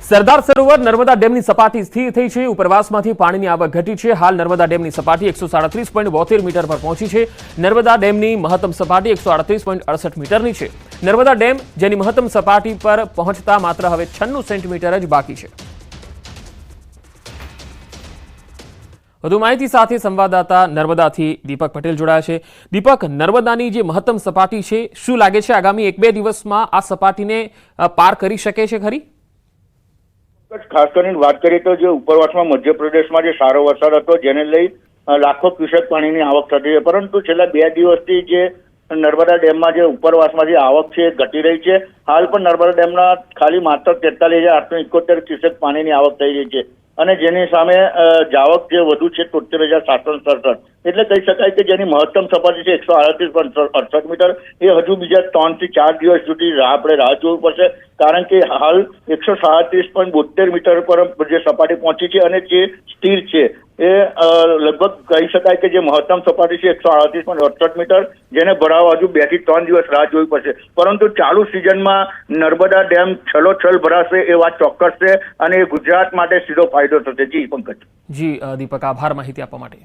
સરદાર સરોવર નર્મદા ડેમની સપાટી સ્થિર થઈ છે। ઉપરવાસમાંથી પાણીની આવક ઘટી છે। હાલ નર્મદા ડેમની સપાટી 137.72 મીટર પર પહોંચી છે। નર્મદા ડેમની મહત્તમ સપાટી 138.68 મીટરની છે। નર્મદા ડેમ જેની મહત્તમ સપાટી પર પહોંચતા માત્ર હવે 96 સેન્ટીમીટર જ બાકી છે। વધુ માહિતી સાથે સંવાદદાતા નર્મદાથી દીપક પટેલ જોડાયા છે। દીપક, નર્મદાની જે મહત્તમ સપાટી છે, શું લાગે છે આગામી 1-2 દિવસમાં આ સપાટીને પાર કરી શકે છે ખરી? ખાસ કરીને વાત કરીએ તો જે ઉપરવાસમાં મધ્યપ્રદેશમાં જે સારો વરસાદ હતો જેને લઈ લાખો ક્યુસેક પાણીની આવક થતી છે, પરંતુ છેલ્લા 2 દિવસથી જે નર્મદા ડેમમાં જે ઉપરવાસમાં જે આવક છે ઘટી રહી છે। હાલ પણ નર્મદા ડેમના ખાલી માત્ર 43,871 ક્યુસેક પાણીની આવક થઈ રહી છે અને જેની સામે જાવક જે વધુ છે 73,767, એટલે કહી શકાય કે જેની મહત્તમ સપાટી છે 138.68 મીટર, એ હજુ બીજા 3 થી 4 દિવસ સુધી આપણે રાહ જોવી પડશે, કારણ કે હાલ 137.72 મીટર પર જે સપાટી પહોંચી છે અને જે સ્થિર છે એ લગભગ કહી શકાય કે જે મહત્તમ સપાટી છે 138.68 મીટર, જેને ભરાવા હજુ 2 થી 3 દિવસ રાહ જોવી પડશે। પરંતુ ચાલુ સિઝનમાં નર્મદા ડેમ છલોછલ ભરાશે એ વાત ચોક્કસ છે અને એ ગુજરાત માટે સીધો ફાયદો થશે। જી પંકજ। જી દીપક, આભાર માહિતી આપવા માટે।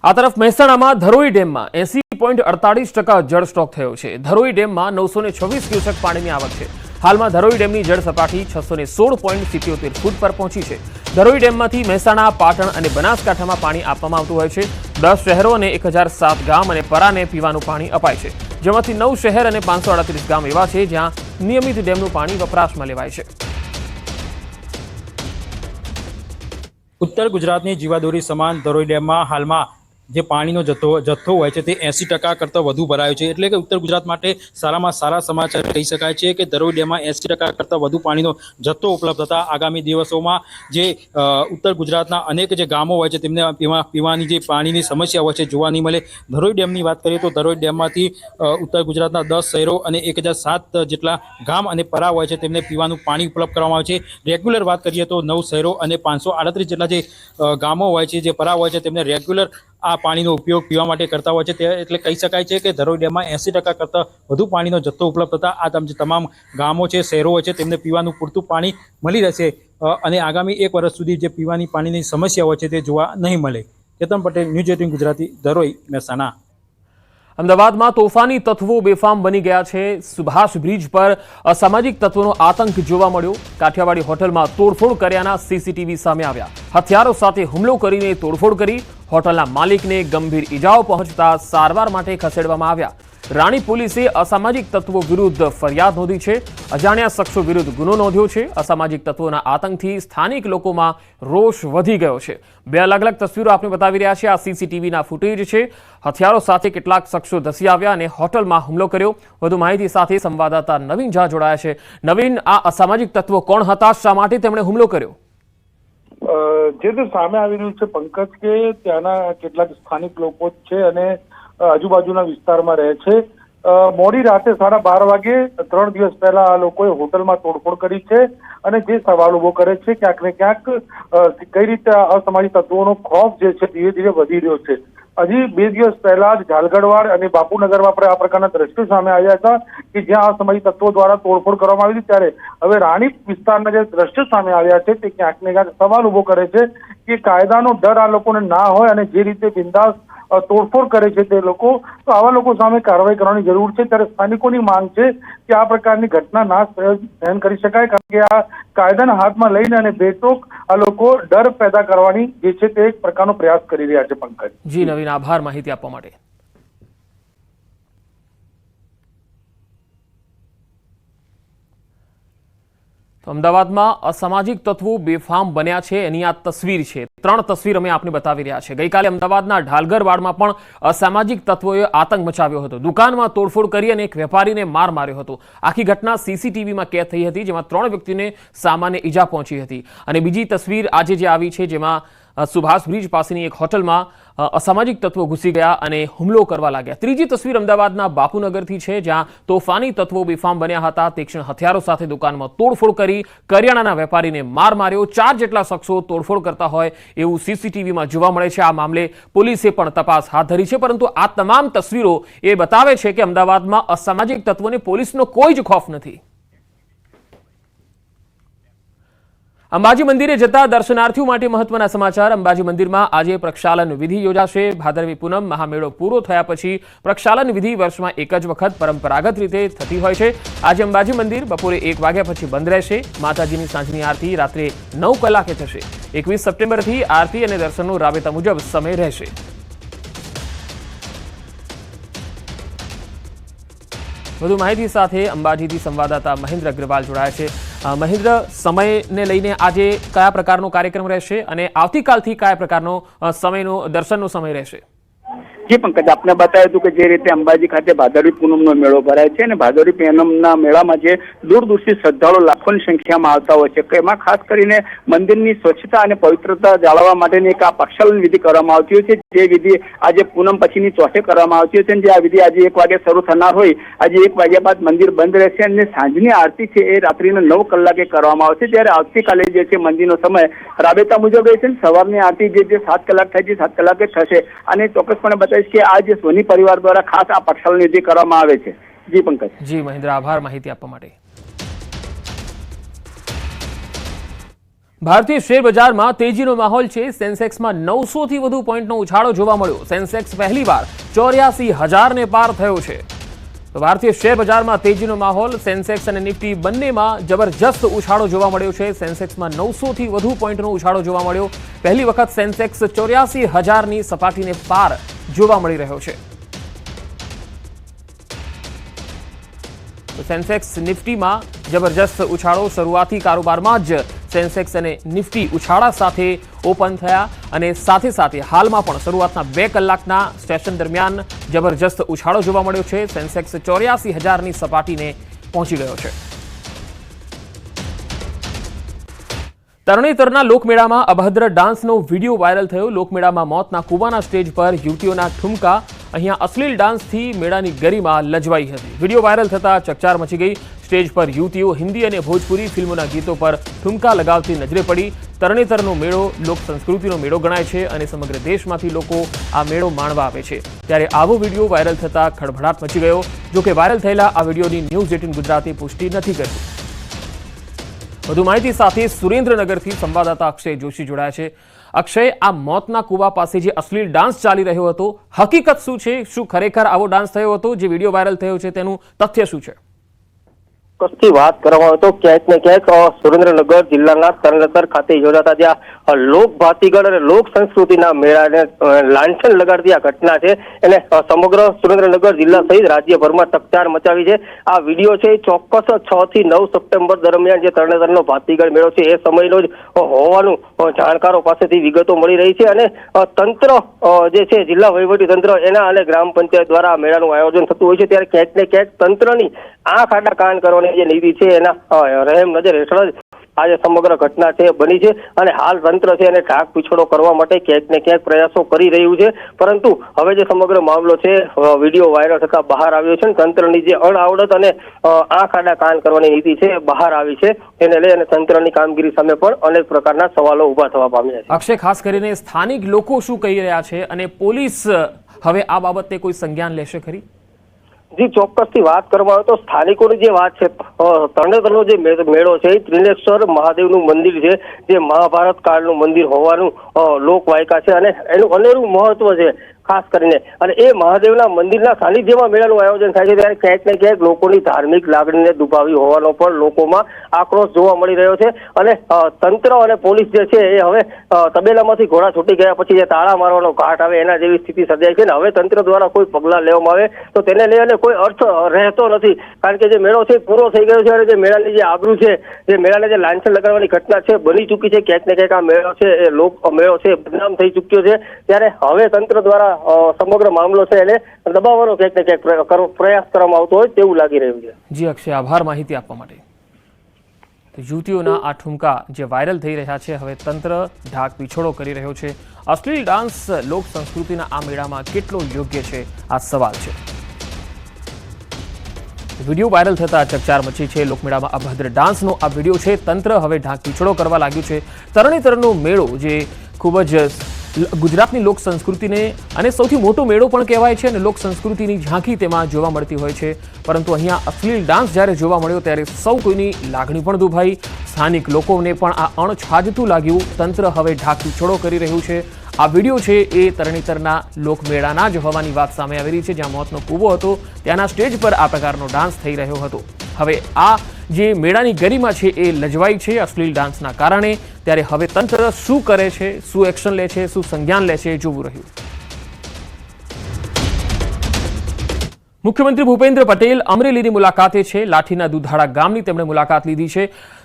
આ તરફ મહેસાણામાં ધરોઈ ડેમમાં 80.48% જળ સ્ટોક થયો છે। ધરોઈ ડેમમાં 926 ક્યુસેક પાણીની આવક છે। હાલમાં ધરોઈ ડેમની જળ સપાટી 616.77 ફૂટ પર પહોંચી છે। ધરોઈ ડેમમાંથી મહેસાણા, પાટણ અને બનાસકાંઠામાં પાણી આપવામાં આવતું હોય છે। 10 શહેરો અને 1007 ગામ અને પરાને પીવાનું પાણી અપાય છે, જેમાંથી 9 શહેર અને 538 ગામ એવા છે જ્યાં નિયમિત ડેમનું પાણી વપરાશમાં લેવાય છે। ઉત્તર ગુજરાતની જીવાદોરી સમાન ધરોઈ ડેમમાં હાલમાં જે પાણીનો જથ્થો હોય છે તે 80% કરતાં વધુ ભરાયો છે, એટલે કે ઉત્તર ગુજરાત માટે સારામાં સારા સમાચાર કહી શકાય છે કે ધરોઈ ડેમમાં 80% કરતાં વધુ પાણીનો જથ્થો ઉપલબ્ધ થતા આગામી દિવસોમાં જે ઉત્તર ગુજરાતના અનેક જે ગામો હોય છે તેમને પીવાની જે પાણીની સમસ્યા હોય છે જોવા નહીં મળે। ધરોઈ ડેમની વાત કરીએ તો ધરોઈ ડેમમાંથી ઉત્તર ગુજરાતના 10 શહેરો અને 1007 જેટલા ગામ અને પરા હોય છે તેમને પીવાનું પાણી ઉપલબ્ધ કરવામાં આવે છે। રેગ્યુલર વાત કરીએ તો 9 શહેરો અને 538 જેટલા જે ગામો હોય છે, જે પરા હોય છે, તેમને રેગ્યુલર આ પાણીનો ઉપયોગ પીવા માટે કરતા હોય છે, એટલે કહી શકાય છે કે ધરોઈ ડેમમાં 80% કરતાં વધુ પાણીનો જથ્થો ઉપલબ્ધ થતા આ તમામ ગામો છે, શહેરો હોય છે, તેમને પીવાનું પૂરતું પાણી મળી રહેશે અને આગામી 1 વર્ષ સુધી જે પીવાની પાણીની સમસ્યા હોય છે તે જોવા નહીં મળે। કેતન પટેલ, ન્યૂઝ 18 ગુજરાતી, ધરોઈ, મહેસાણા। અમદાવાદમાં તોફાની તત્વો બેફામ બની ગયા છે। સુભાષ બ્રિજ પર અસામાજિક તત્વોનો આતંક જોવા મળ્યો। કાઠિયાવાડી હોટલમાં તોડફોડ કર્યાના સીસીટીવી સામે આવ્યા। હથિયારો સાથે હુમલો કરીને તોડફોડ કરી હોટલના માલિકને ગંભીર ઈજાઓ પહોંચતા સારવાર માટે ખસેડવામાં આવ્યા। રાણી પોલીસે અસામાજિક તત્વો વિરુદ્ધ ફરિયાદ નોંધી છે। અજાણ્યા શખ્સો વિરુદ્ધ ગુનો નોંધ્યો છે। અસામાજિક તત્વોના આતંકથી સ્થાનિક લોકોમાં રોષ વધી ગયો છે। 2 અલગ-અલગ તસવીરો આપણે બતાવી રહ્યા છીએ। આ સીસીટીવીના ફૂટેજ છે। હથિયારો સાથે કેટલાક શખ્સો ધસી આવ્યા અને હોટલમાં હુમલો કર્યો। વધુ માહિતી સાથે સંવાદદાતા નવીન ઝા જોડાયા છે। નવીન, આ અસામાજિક તત્વો કોણ હતા, શા માટે તેમણે હુમલો કર્યો? જે સામે આવી રહ્યું છે પંકજ, કે ત્યાંના કેટલાક સ્થાનિક લોકો છે અને આજુબાજુના વિસ્તારમાં રહે છે। મોડી રાતે 12:30 વાગે 3 દિવસ પહેલા આ લોકોએ હોટલમાં તોડફોડ કરી છે અને જે સવાલ ઉભો કરે છે ક્યાંક ને ક્યાંક કઈ રીતે અસામાજિક તત્વોનો ખોફ જે છે ધીરે ધીરે વધી રહ્યો છે। હજી 2 દિવસ પહેલા જ ઝાલગઢવાડ અને બાપુનગરમાં આ પ્રકારના દ્રશ્યો સામે આવ્યા હતા કે જ્યાં અસામાજિક તત્વો દ્વારા તોડફોડ કરવામાં આવી હતી। ત્યારે હવે રાણી વિસ્તારના જે દ્રશ્યો સામે આવ્યા છે તે ક્યાંક ને ક્યાંક સવાલ ઉભો કરે છે કે કાયદાનો ડર આ લોકોને ના હોય અને જે રીતે બિંદાસ તોડફોડ કરે છે તે લોકો, તો આવા લોકો સામે કાર્યવાહી કરવાની જરૂર છે। ત્યારે સ્થાનિકોની માંગ છે કે આ પ્રકારની ઘટના ના સહન કરી શકાય, કારણ કે આ કાયદાના હાથમાં લઈને અને બેટોક આ લોકો ડર પેદા કરવાની જે છે તે એક પ્રકારનો પ્રયાસ કરી રહ્યા છે। પંકજ। જી નવીન, આભાર માહિતી આપવા માટે। અમદાવાદમાં અસામાજિક તત્વો બેફામ બન્યા છે એની આ તસવીર છે। 3 તસવીર અમે આપને બતાવી રહ્યા છે। ગઈકાલે અમદાવાદના ઢાલગરવાડમાં પણ અસામાજિક તત્વોએ આતંક મચાવ્યો હતો। દુકાનમાં તોડફોડ કરી અને એક વેપારીને માર માર્યો હતો। આખી ઘટના સીસીટીવીમાં કેદ થઈ હતી, જેમાં 3 વ્યક્તિને સામાન્ય ઈજા પહોંચી હતી। અને બીજી તસવીર આજે જે આવી છે, જેમાં સુભાષ બ્રિજ પાસેની એક હોટલમાં અસામાજિક તત્વો ઘૂસી ગયા અને હુમલો કરવા લાગ્યા। ત્રીજી તસવીર અમદાવાદના બાપુનગરથી છે, જ્યાં તોફાની તત્વો બેફામ બન્યા હતા। તીક્ષ્ણ હથિયારો સાથે દુકાનમાં તોડફોડ કરી કરિયાણાના વેપારીને માર માર્યો। 4 જેટલા શખ્સો તોડફોડ કરતા હોય એવું સીસીટીવીમાં જોવા મળે છે। આ મામલે પોલીસે પણ તપાસ હાથ ધરી છે, પરંતુ આ તમામ તસવીરો એ બતાવે છે કે અમદાવાદમાં અસામાજિક તત્વોને પોલીસનો કોઈ જ ખોફ નથી। અંબાજી મંદિરે જતા દર્શનાર્થીઓ માટે મહત્વના સમાચાર। અંબાજી મંદિરમાં આજે પ્રક્ષાલન વિધિ યોજાશે। ભાદરવી પૂનમ મહામેળો પૂરો થયા પછી પ્રક્ષાલન વિધિ વર્ષમાં એક જ વખત પરંપરાગત રીતે થતી હોય છે। આજે અંબાજી મંદિર બપોરે 1 વાગ્યા પછી બંધ રહેશે। માતાજીની સાંજની આરતી રાત્રે 9 કલાકે થશે। 21 સપ્ટેમ્બરથી આરતી અને દર્શનનો રાબેતા મુજબ સમય રહેશે। વધુ માહિતી સાથે અંબાજીથી સંવાદદાતા મહેન્દ્ર અગ્રવાલ જોડાયા છે। મહેન્દ્ર, સમયને લઈને આજે કયા પ્રકારનો કાર્યક્રમ રહેશે અને આવતીકાલથી કયા પ્રકારનો સમયનો દર્શનનો સમય રહેશે? જી પંકજ, આપને બતાવ્યું હતું કે જે રીતે અંબાજી ખાતે ભાદરવી પૂનમનો મેળો ભરાય છે અને ભાદરવી પૂનમના મેળામાં જે દૂર દૂરથી શ્રદ્ધાળુઓ લાખોની સંખ્યામાં આવતા હોય છે, એમાં ખાસ કરીને મંદિરની સ્વચ્છતા અને પવિત્રતા જાળવવા માટેની એક આ પ્રક્ષાલન વિધિ કરવામાં આવતી હોય છે। જે વિધિ આજે પૂનમ પછીની ચોથે કરવામાં આવતી હોય છે। જે આ વિધિ આજે 1 વાગે શરૂ થનાર હોય, આજે 1 વાગ્યા બાદ મંદિર બંધ રહેશે અને સાંજની આરતી છે એ રાત્રિના 9 કલાકે કરવામાં આવશે। ત્યારે આવતીકાલે જે છે મંદિરનો સમય રાબેતા મુજબ રહેશે। સવારની આરતી જે 7 કલાક થાય છે 7 કલાકે થશે અને ચોક્કસપણે બતાવીશ કે આજે સોની પરિવાર દ્વારા ખાસ આ પ્રક્ષાલન વિધિ કરવામાં આવે છે। જી પંકજ। જી મહેન્દ્ર, આભાર માહિતી આપવા માટે। ભારતીય શેર બજારમાં તેજીનો માહોલ છે। સેન્સેક્સમાં 900 થી વધુ પોઈન્ટનો ઉછાળો જોવા મળ્યો। સેન્સેક્સ પહેલીવાર 84,000 ને પાર થયો છે। તો ભારતીય શેર બજારમાં તેજીનો માહોલ, સેન્સેક્સ અને નિફ્ટી બંનેમાં જબરજસ્ત ઉછાળો જોવા મળ્યો છે। સેન્સેક્સમાં 900 થી વધુ પોઈન્ટનો ઉછાળો જોવા મળ્યો। પહેલી વખત સેન્સેક્સ 84,000ની સપાટીને પાર જોવા મળી રહ્યો છે। તો સેન્સેક્સ નિફ્ટીમાં જબરજસ્ત ઉછાળો। શરૂઆતી કારોબારમાં જ સેન્સેક્સ અને નિફ્ટી ઉછાળા સાથે ઓપન થયા અને સાથે સાથે હાલમાં પણ શરૂઆતના 2 કલાકના સેશન દરમિયાન જબરજસ્ત ઉછાળો જોવા મળ્યો છે। સેન્સેક્સ 84,000ની સપાટીને પહોંચી ગયો છે। તરણેતરના લોકમેળામાં અભદ્ર ડાન્સનો વિડીયો વાયરલ થયો। લોકમેળામાં મોતના કૂવાના સ્ટેજ પર યુવતીઓના ઠુમકા, અહીંયા અશ્લીલ ડાન્સથી મેળાની ગરિમા લજવાઈ હતી। વિડીયો વાયરલ થતા ચકચાર મચી ગઈ। સ્ટેજ પર યુવતીઓ હિન્દી અને ભોજપુરી ફિલ્મોના ગીતો પર ઠુમકા લગાવતી નજરે પડી। તરણેતરનો મેળો લોક સંસ્કૃતિનો મેળો ગણાય છે અને સમગ્ર દેશમાંથી લોકો આ મેળો માણવા આવે છે। ત્યારે આવો વિડીયો વાયરલ થતા ખળભળાટ મચી ગયો। જોકે વાયરલ થયેલા આ વિડીયોની ન્યૂઝ 18 ગુજરાતે પુષ્ટિ નથી કરી। વધુ માહિતી સાથે સુરેન્દ્રનગરથી સંવાદદાતા અક્ષય જોશી જોડાયા છે। અક્ષય, આ મોતના કૂવા પાસે જે અશ્લીલ ડાન્સ ચાલી રહ્યો હતો, હકીકત શું છે? શું ખરેખર આવો ડાન્સ થયો હતો? જે વિડીયો વાયરલ થયો છે તેનું તથ્ય શું છે? ચોક્કસથી વાત કરવામાં આવે તો ક્યાંક ને ક્યાંક સુરેન્દ્રનગર જિલ્લાના તરણેતર ખાતે યોજાતા જ્યાં લોક ભાતીગળ અને લોક સંસ્કૃતિના મેળાને લાંછન લગાડતી આ ઘટના છે એને સમગ્ર સુરેન્દ્રનગર જિલ્લા સહિત રાજ્યભરમાં ચકચાર મચાવી છે। આ વિડીયો છે ચોક્કસ 6 થી 9 સપ્ટેમ્બર દરમિયાન જે તરણેતરનો ભાતીગળ મેળો છે એ સમયનો જ હોવાનું જાણકારો પાસેથી વિગતો મળી રહી છે અને તંત્ર જે છે જિલ્લા વહીવટી તંત્ર એના અને ગ્રામ પંચાયત દ્વારા આ મેળાનું આયોજન થતું હોય છે। ત્યારે ક્યાંક ને ક્યાંક તંત્રની આંખ આડા કાન કરવાની જે નીતિ છે એના રહેમ નજર હેઠળ જ આજે સમગ્ર ઘટના છે બની છે અને હાલ તંત્ર છે એને ઢાક પીછોડો કરવા માટે ક્યાંક ને ક્યાંક પ્રયાસો કરી રહ્યું છે। પરંતુ હવે જે સમગ્ર મામલો છે વિડીયો વાયરલ થતા બહાર આવ્યો છે અને તંત્રની જે અણઆવડત અને આંખ આડા કાન કરવાની નીતિ છે બહાર આવી છે, એને લઈ અને તંત્રની કામગીરી સામે પણ અનેક પ્રકારના સવાલો ઉભા થવા પામ્યા છે। અક્ષય, ખાસ કરીને સ્થાનિક લોકો શું કહી રહ્યા છે અને પોલીસ હવે આ બાબતે કોઈ સંજ્ઞાન લેશે ખરી? જી, ચોક્કસથી વાત કરવામાં આવે તો સ્થાનિકોની જે વાત છે, તરણેતરનો જે મેળો છે એ ત્રિનેશ્વર મહાદેવનું મંદિર છે, જે મહાભારત કાળનું મંદિર હોવાનું લોકવાયકા છે અને એનું અનેરું મહત્વ છે ખાસ કરીને। અને એ મહાદેવના મંદિરના સાનિધ્યમાં મેળાનું આયોજન થાય છે ત્યારે ક્યાંક ને ક્યાંક લોકોની ધાર્મિક લાગણીને દુભાવી હોવાનો પણ લોકોમાં આક્રોશ જોવા મળી રહ્યો છે। અને તંત્ર અને પોલીસ જે છે એ હવે તબેલામાંથી ઘોડા છૂટી ગયા પછી જે તાળા મારવાનો ઘાટ આવે એના જેવી સ્થિતિ સર્જાય છે ને હવે તંત્ર દ્વારા કોઈ પગલાં લેવામાં આવે તો તેને લઈ અને કોઈ અર્થ રહેતો નથી, કારણ કે જે મેળો છે પૂરો થઈ ગયો છે અને જે મેળાની જે આબરૂ છે, જે મેળાને જે લાંછન લગાડવાની ઘટના છે બની ચૂકી છે। ક્યાંક ને ક્યાંક આ મેળો છે એ મેળો છે બદનામ થઈ ચૂક્યો છે। ત્યારે હવે તંત્ર દ્વારા સમગ્ર મામલો છે એને દબાવવાનો ક્યાંક ને ક્યાંક પ્રયાસ કરવામાં આવતો હોય તેવું લાગી રહ્યું છે। જી અક્ષય, આભાર માહિતી આપવા માટે। યુવતીઓના આ ઠુમકા જે વાયરલ થઈ રહ્યા છે, હવે તંત્ર ઢાક પીછોડો કરી રહ્યો છે। અશ્લીલ ડાન્સ લોક સંસ્કૃતિના આ મેળામાં કેટલો યોગ્ય છે, આ સવાલ છે। વિડીયો વાયરલ થતા ચકચાર મચી છે। લોકમેળામાં અભદ્ર ડાન્સનો આ વિડીયો છે, તંત્ર હવે ઢાક પીછોડો કરવા લાગ્યું છે। તરણેતરનો મેળો જે ખૂબ જ ગુજરાતની લોક સંસ્કૃતિને અને સૌથી મોટો મેળો પણ કહેવાય છે અને લોક સંસ્કૃતિની ઝાંખી તેમાં જોવા મળતી હોય છે. પરંતુ અહીંયા અશ્લીલ ડાન્સ જ્યારે જોવા મળ્યો ત્યારે સૌ કોઈની લાગણી પણ દુભાઈ. સ્થાનિક લોકોને પણ આ અણછાજતું લાગ્યું. તંત્ર હવે ઢાંકીછોડો કરી રહ્યું છે. આ વિડીયો છે એ તરણેતરના લોકમેળાના જ હોવાની વાત સામે આવી રહી છે, જ્યાં મોતનો કૂવો હતો ત્યાંના સ્ટેજ પર આ પ્રકારનો ડાન્સ થઈ રહ્યો હતો. હવે આ જે મેળાની ગરિમા છે એ લજવાઈ છે અશ્લીલ ડાન્સના કારણે. ત્યારે હવે તંત્ર શું કરે છે, શું એક્શન લે છે, શું સંજ્ઞાન લે છે, જોવું રહ્યું. મુખ્યમંત્રી ભૂપેન્દ્ર પટેલ અમરેલીની મુલાકાતે છે. લાઠીના દુધાળા ગામની તેમણે મુલાકાત લીધી છે.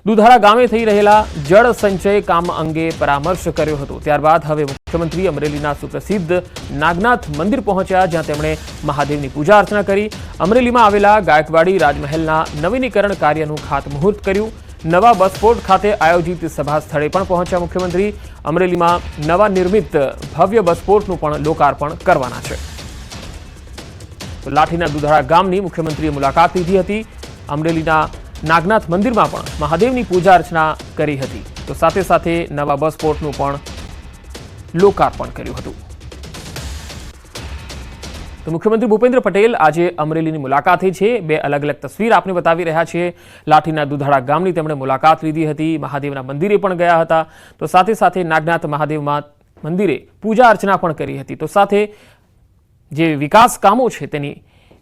દુધાળા ગામે થઈ રહેલા જળ સંચય કામ અંગે પરામર્શ કર્યો હતો. ત્યારબાદ હવે મુખ્યમંત્રી અમરેલીના સુપ્રસિદ્ધ નાગનાથ મંદિર પહોંચ્યા, જ્યાં તેમણે મહાદેવની પૂજા અર્ચના કરી. અમરેલીમાં આવેલા ગાયકવાડી રાજમહેલના નવીનીકરણ કાર્યનું ખાતમુહૂર્ત કર્યું. નવા બસપોર્ટ ખાતે આયોજિત સભા સ્થળે પણ પહોંચ્યા મુખ્યમંત્રી. અમરેલીમાં નવા નિર્મિત ભવ્ય બસપોર્ટનું પણ લોકાર્પણ કરવાના છે. લાઠીના દુધાળા ગામની મુખ્યમંત્રીએ મુલાકાત લીધી હતી. અમરેલીના નાગનાથ મંદિરમાં પણ મહાદેવની પૂજા અર્ચના કરી હતી. તો સાથે સાથે નવા બસપોર્ટનું પણ લોકાર્પણ કર્યું હતું. તો મુખ્યમંત્રી ભૂપેન્દ્ર પટેલ આજે અમરેલીની મુલાકાતે છે. બે અલગ અલગ તસવીર આપને બતાવી રહ્યા છીએ. લાઠીના દુધાળા ગામની તેમણે મુલાકાત લીધી હતી. મહાદેવના મંદિરે પણ ગયા હતા. તો સાથે સાથે નાગનાથ મહાદેવમાં મંદિરે પૂજા અર્ચના પણ કરી હતી. તો સાથે જે વિકાસ કામો છે તેની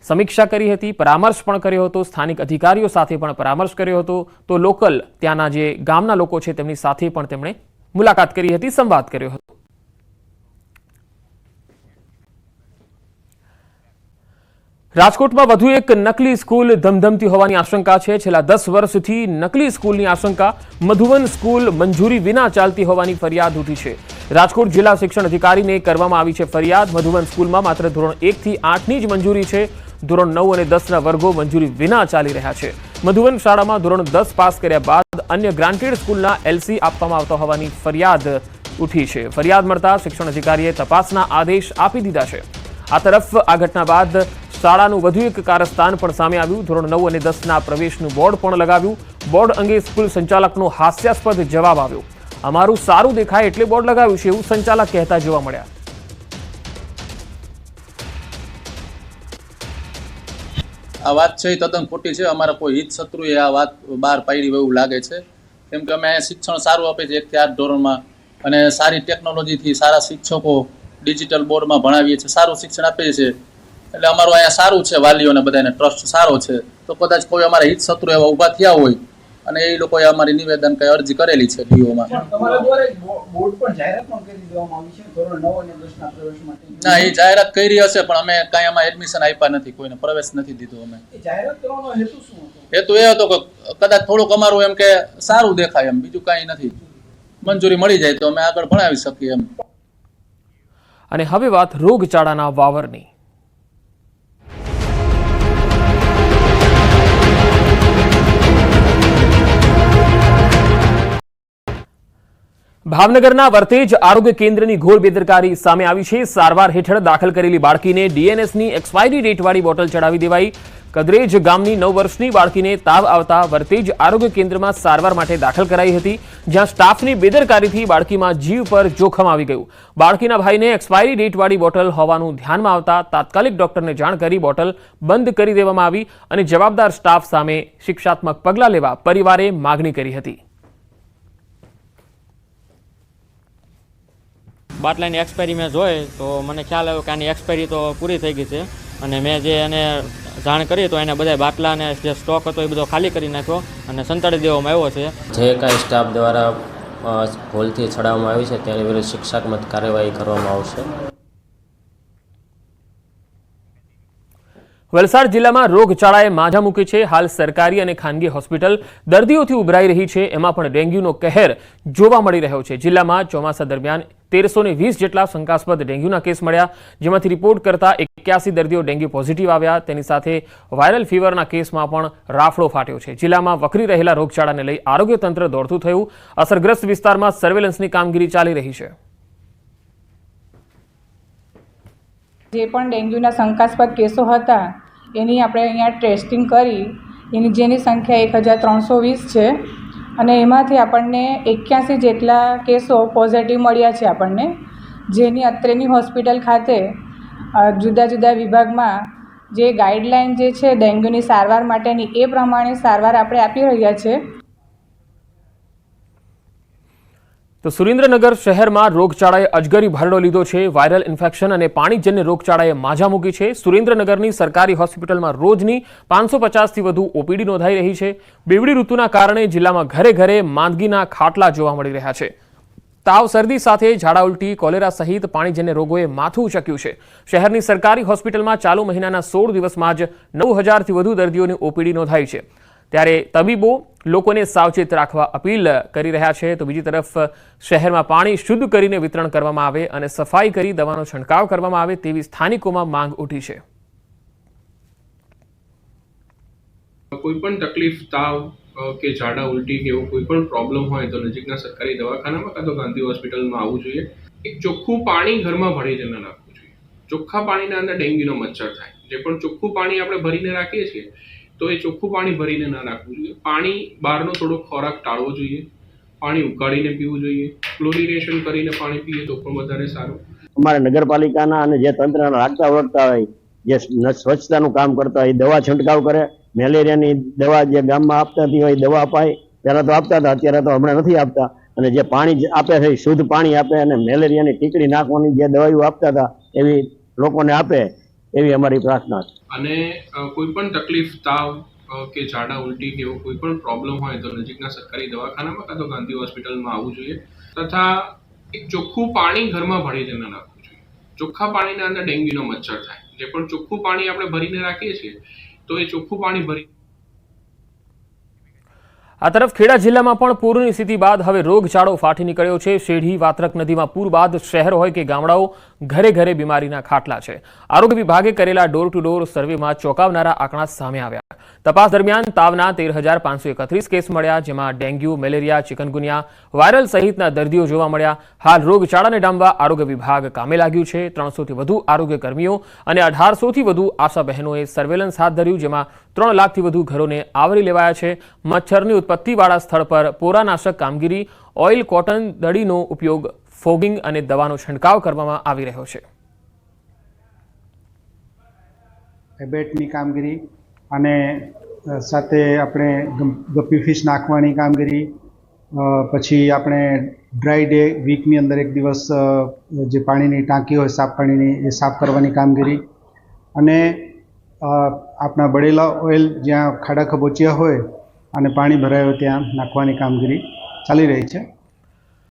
સમીક્ષા કરી હતી, પરામર્શ પણ કર્યો હતો. સ્થાનિક અધિકારીઓ સાથે પણ પરામર્શ કર્યો હતો. તો લોકલ ત્યાંના જે ગામના લોકો છે તેમની સાથે પણ તેમણે મુલાકાત કરી હતી, સંવાદ કર્યો હતો. રાજકોટમાં વધુ એક નકલી સ્કૂલ ધમધમતી હોવાની આશંકા છે. છેલ્લા 10 વર્ષથી નકલી સ્કૂલની આશંકા. મધુવન સ્કૂલ મંજૂરી વિના ચાલતી હોવાની ફરિયાદ ઉઠી છે. રાજકોટ જિલ્લા શિક્ષણ અધિકારીને કરવામાં આવી છે ફરિયાદ. મધુવન સ્કૂલમાં માત્ર ધોરણ 1 થી 8ની જ મંજૂરી છે. ધોરણ 9 અને 10ના વર્ગો મંજૂરી વિના ચાલી રહ્યા છે. મધુવન શાળામાં ધોરણ 10 પાસ કર્યા બાદ અન્ય ગ્રાન્ટેડ સ્કૂલના LC આપવામાં આવતા હોવાની ફરિયાદ ઉઠી છે. ફરિયાદ મળતા શિક્ષણ અધિકારીએ તપાસના આદેશ આપી દીધા છે. આ તરફ આ ઘટના બાદ શાળાનું વધુ એક કારસ્તાન પણ સામે આવ્યું. ધોરણ 9 અને 10ના પ્રવેશનું બોર્ડ પણ લગાવ્યું. બોર્ડ અંગે સ્કૂલ સંચાલકનો હાસ્યાસ્પદ જવાબ આવ્યો. અમારું સારું દેખાય એટલે બોર્ડ લગાવ્યું છે એવું સંચાલક કહેતા જોવા મળ્યા. આ વાત છે તદ્દન ખોટી છે. અમારા કોઈ હિત શત્રુએ આ વાત બહાર પાડી એવું લાગે છે. કેમ કે અમે અહીંયા શિક્ષણ સારું આપે છે 1 થી 8 ધોરણમાં, અને સારી ટેકનોલોજીથી સારા શિક્ષકો ડિજિટલ બોર્ડમાં ભણાવીએ છીએ, સારું શિક્ષણ આપીએ છીએ. એટલે અમારું અહીંયા સારું છે, વાલીઓને બધાને ટ્રસ્ટ સારો છે. તો કદાચ કોઈ અમારા હિત શત્રુ એવા ઊભા થયા હોય અને એ લોકોએ અમારી નિવેદન કઈ અરજી કરેલી છે ડીઓમાં. ના, એ જાહેરાત કરી હશે પણ અમે કાંઈ આમાં એડમિશન આપ્યા નથી, કોઈને પ્રવેશ નથી દીધો. અમે હેતુ એ હતો કે કદાચ થોડુંક અમારું એમ કે સારું દેખાય એમ, બીજું કાંઈ નથી. મંજૂરી મળી જાય તો અમે આગળ ભણાવી શકીએ એમ. અને હવે વાત રોગચાળાના વાવરની. ભાવનગરના વર્તેજ આરોગ્ય કેન્દ્રની ઘોર બેદરકારી સામે આવી છે. સારવાર હેઠળ દાખલ કરેલી બાળકીને DNSની એક્સપાયરી ડેટવાળી બોટલ ચડાવી દેવાઈ. કદરેજ ગામની 9 વર્ષની બાળકીને તાવ આવતા વર્તેજ આરોગ્ય કેન્દ્રમાં સારવાર માટે દાખલ કરાઈ હતી, જ્યાં સ્ટાફની બેદરકારીથી બાળકીમાં જીવ પર જોખમ આવી ગયું. બાળકીના ભાઈને એક્સપાયરી ડેટવાળી બોટલ હોવાનું ધ્યાનમાં આવતા તાત્કાલિક ડોક્ટરને જાણ કરી બોટલ બંધ કરી દેવામાં આવી અને જવાબદાર સ્ટાફ સામે શિક્ષાત્મક પગલાં લેવા પરિવારે માગણી કરી હતી. બાટલાની એક્સપાયરી મેં જોઈ તો મને ખ્યાલ આવ્યો કે આની એક્સપાયરી તો પૂરી થઈ ગઈ છે, અને મેં જે એને જાણ કરી તો એને બધા બાટલા અને જે સ્ટોક હતો એ બધો ખાલી કરી નાખ્યો અને સંતાડી દેવામાં આવ્યો છે. જે કાંઈ સ્ટાફ દ્વારા ભૂલથી ચડાવવામાં આવી છે તેની વિરુદ્ધ શિક્ષાત્મક કાર્યવાહી કરવામાં આવશે. વલસાડ જિલ્લામાં રોગચાળાએ માઝા મૂકી છે. હાલ સરકારી અને ખાનગી હોસ્પિટલ દર્દીઓથી ઉભરાઈ રહી છે. એમાં પણ ડેન્ગ્યુનો કહેર જોવા મળી રહ્યો છે. જિલ્લામાં ચોમાસા દરમિયાન 1320 જેટલા શંકાસ્પદ ડેન્ગ્યુના કેસ મળ્યા, જેમાંથી રિપોર્ટ કરતા 81 દર્દીઓ ડેન્ગ્યુ પોઝિટિવ આવ્યા. તેની સાથે વાયરલ ફીવરના કેસમાં પણ રાફડો ફાટ્યો છે. જિલ્લામાં વકરી રહેલા રોગચાળાને લઈ આરોગ્ય તંત્ર દોડતું થયું. અસરગ્રસ્ત વિસ્તારમાં સર્વેલન્સની કામગીરી ચાલી રહી છે. જે પણ ડેન્ગ્યુના શંકાસ્પદ કેસો હતા એની આપણે અહીંયા ટેસ્ટિંગ કરી, જેની સંખ્યા 1320 છે, અને એમાંથી આપણને 81 જેટલા કેસો પોઝિટિવ મળ્યા છે આપણને, જેની અત્રેની હોસ્પિટલ ખાતે જુદા જુદા વિભાગમાં જે ગાઈડલાઇન જે છે ડેન્ગ્યુની સારવાર માટેની એ પ્રમાણે સારવાર આપણે આપી રહ્યા છે. તો સુરેન્દ્રનગર શહેરમાં રોગચાળાએ અજગરી ભરડો લીધો છે. વાયરલ ઇન્ફેક્શન અને પાણીજન્ય રોગચાળાએ માજા મૂકી છે. સુરેન્દ્રનગરની સરકારી હોસ્પિટલમાં રોજની 550થી વધુ ઓપીડી નોંધાઈ રહી છે. બેવડી ઋતુના કારણે જિલ્લામાં ઘરે ઘરે માંદગીના ખાટલા જોવા મળી રહ્યા છે. તાવ, શરદી સાથે ઝાડા ઉલટી, કોલેરા સહિત પાણીજન્ય રોગોએ માથું ઉચક્યું છે. શહેરની સરકારી હોસ્પિટલમાં ચાલુ મહિનાના 16 દિવસમાં જ 9000થી વધુ દર્દીઓની ઓપીડી નોંધાઈ છે. ત્યારે તબીબો લોકોને સાવચેત રાખવા અપીલ કરી રહ્યા છે. તો બીજી તરફ શહેરમાં પાણી શુદ્ધ કરીને વિતરણ કરવામાં આવે અને સફાઈ કરી દવાનો છંટકાવ કરવામાં આવે તેવી સ્થાનિકોમાં માંગ ઉઠી છે. કોઈ પણ તકલીફ, તાવ કે ઝાડા ઉલટી કે એવો કોઈ પણ પ્રોબ્લેમ હોય તો નજીકના સરકારી દવાખાનામાં કાં તો ગાંધી હોસ્પિટલમાં આવવું જોઈએ. એક ચોખ્ખું પાણી ઘરમાં ભરીને ન નાખવું જોઈએ. ચોખ્ખા પાણીના અંદર ડેન્ગ્યુનો મચ્છર થાય. જે પણ ચોખ્ખું પાણી આપણે ભરીને રાખીએ છીએ તો એ ચોખ્ખું પાણી ભરીને ના રાખવું જોઈએ. પાણી બહારનો થોડો ખોરાક ટાળવો જોઈએ. પાણી ઉકાળીને પીવું જોઈએ. ક્લોરિનેશન કરીને પાણી પીએ તો પણ વધારે સારું. અમારા નગરપાલિકાના અને જે તંત્રના લાગતા વળગતા હોય, જે સ્વચ્છતાનું કામ કરતા હોય, દવા છંટકાવ કરે. મેલેરિયાની દવા જે ગામમાં આપતાથી હોય દવા અપાય. પહેલાં તો આપતા હતા, અત્યારે તો હમણાં નથી આપતા. અને જે પાણી આપે છે શુદ્ધ પાણી આપે અને મેલેરિયાની ટીકડી નાખવાની જે દવાઈઓ આપતા હતા એવી લોકોને આપે એવી અમારી પ્રાર્થના છે. અને કોઈ પણ તકલીફ, તાવ કે ઝાડા ઉલટી કે એવો કોઈ પણ પ્રોબ્લેમ હોય તો નજીકના સરકારી દવાખાનામાં કાં તો ગાંધી હોસ્પિટલમાં આવવું જોઈએ. તથા એક ચોખ્ખું પાણી ઘરમાં ભરીને ન નાખવું જોઈએ. ચોખ્ખા પાણીના અંદર ડેન્ગ્યુનો મચ્છર થાય. જે પણ ચોખ્ખું પાણી આપણે ભરીને રાખીએ છીએ તો એ ચોખ્ખું પાણી ભરી. આ તરફ ખેડા જિલ્લામાં પણ પૂરની સ્થિતિ બાદ હવે રોગચાળો ફાટી નીકળ્યો છે. શેઢી, વાત્રક નદીમાં પૂર બાદ શહેર હોય કે ગામડાઓ ઘરે ઘરે બીમારીના ખાટલા છે. આરોગ્ય વિભાગે કરેલા ડોર ટુ ડોર સર્વેમાં ચોંકાવનારા આંકડા સામે આવ્યા. તપાસ દરમિયાન તાવના 13,531 કેસ મળ્યા, જેમાં ડેન્ગ્યુ, મેલેરિયા, ચિકનગુનિયા, વાયરલ સહિતના દર્દીઓ જોવા મળ્યા. હાલ રોગચાળાને ડામવા આરોગ્ય વિભાગ કામે લાગ્યું છે. 300થી વધુ આરોગ્ય કર્મીઓ અને 1800થી વધુ આશા બહેનોએ સર્વેલન્સ હાથ ધર્યું, જેમાં 3 લાખથી વધુ ઘરોને આવરી લેવાયા છે. મચ્છરની ઉત્પત્તિવાળા સ્થળ પર પોરાનાશક કામગીરી, ઓઇલ, કોટન દડીનો ઉપયોગ, ફોગિંગ અને દવાનો છંટકાવ કરવામાં આવી રહ્યો છે. એબેટની કામગીરી અને સાથે આપણે ગપ્પી ફિશ નાખવાની કામગીરી, પછી આપણે ડ્રાય ડે વીકની અંદર એક દિવસ જે પાણીની ટાંકી હોય સાફ પાણીની એ સાફ કરવાની કામગીરી અને આપણા બળેલા ઓઇલ જ્યાં ખાડા ખબોચિયા હોય અને પાણી ભરાય હોય ત્યાં નાખવાની કામગીરી ચાલી રહી છે.